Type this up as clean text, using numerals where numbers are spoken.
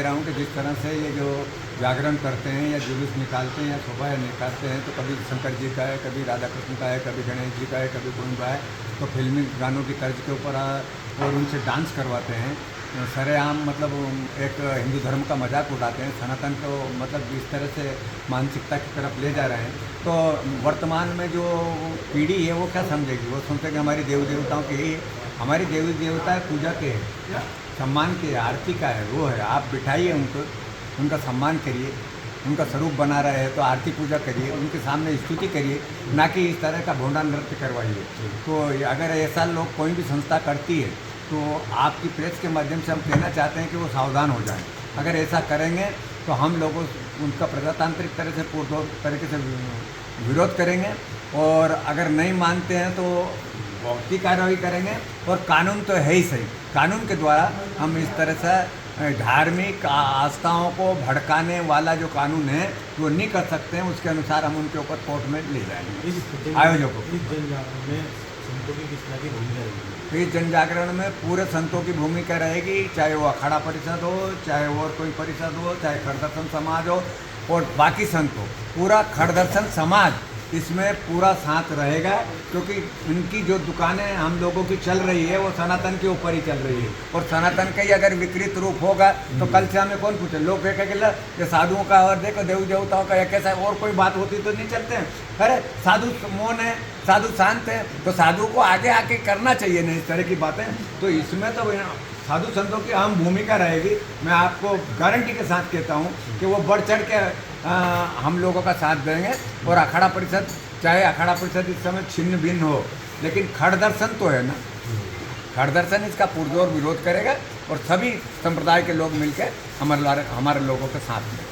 रहा हूँ कि जिस तरह से ये जो जागरण करते हैं या जुलूस निकालते हैं या शोभा निकालते हैं, तो कभी शंकर जी का है, कभी राधा कृष्ण का है, कभी गणेश जी का है, कभी कोई का है, तो फिल्मी गानों की तर्ज के ऊपर और उनसे डांस करवाते हैं। सरेआम मतलब एक हिंदू धर्म का मजाक उड़ाते हैं, सनातन को मतलब इस तरह से मानसिकता की तरफ ले जा रहे हैं। तो वर्तमान में जो पीढ़ी है वो क्या समझेगी? वो सोचते कि हमारी देवी देवताओं की ही, हमारी देवी देवता पूजा के है, सम्मान के, आरती का है, वो है। आप बिठाइए उनको, उनका सम्मान करिए, उनका स्वरूप बना रहे हैं तो आरती पूजा करिए, उनके सामने स्तुति करिए, ना कि इस तरह का भोंडा नृत्य करवाइए। तो अगर ऐसा लोग कोई भी संस्था करती है तो आपकी प्रेस के माध्यम से हम कहना चाहते हैं कि वो सावधान हो जाएं। अगर ऐसा करेंगे तो हम लोगों उनका प्रजातांत्रिक तरह से पूर्ण तरीके से विरोध करेंगे, और अगर नहीं मानते हैं तो बहुत ही कार्रवाई करेंगे। और कानून तो है ही सही, कानून के द्वारा हम इस तरह से धार्मिक आस्थाओं को भड़काने वाला जो कानून है वो नहीं कर सकते हैं। उसके अनुसार हम उनके ऊपर कोर्ट में ले जाएंगे आयोजकों को। इस जन जागरण में पूरे संतों की भूमिका रहेगी, चाहे वो अखाड़ा परिषद हो, चाहे और कोई परिषद हो, चाहे खड़दर्शन समाज हो और बाकी संत हो। पूरा खड़दर्शन समाज इसमें पूरा साथ रहेगा, क्योंकि इनकी जो दुकानें हम लोगों की चल रही है वो सनातन के ऊपर ही चल रही है। और सनातन का ही अगर विकृत रूप होगा तो कल से हमें कौन पूछे? लोग कहेंगे कि साधुओं का और देखो देवी देवताओं का एक ऐसा, और कोई बात होती तो नहीं चलते हैं। अरे साधु मौन है, साधु शांत है, तो साधु को आगे आके करना चाहिए ना इस तरह की बातें। तो इसमें तो साधु संतों की अहम भूमिका रहेगी। मैं आपको गारंटी के साथ कहता हूँ कि वो बढ़ चढ़ के हम लोगों का साथ देंगे। और अखाड़ा परिषद, चाहे अखाड़ा परिषद इस समय छिन्न भिन्न हो, लेकिन खड़दर्शन तो है ना, खड़दर्शन इसका पुरजोर विरोध करेगा और सभी संप्रदाय के लोग मिलकर हमारे लोगों के साथ में।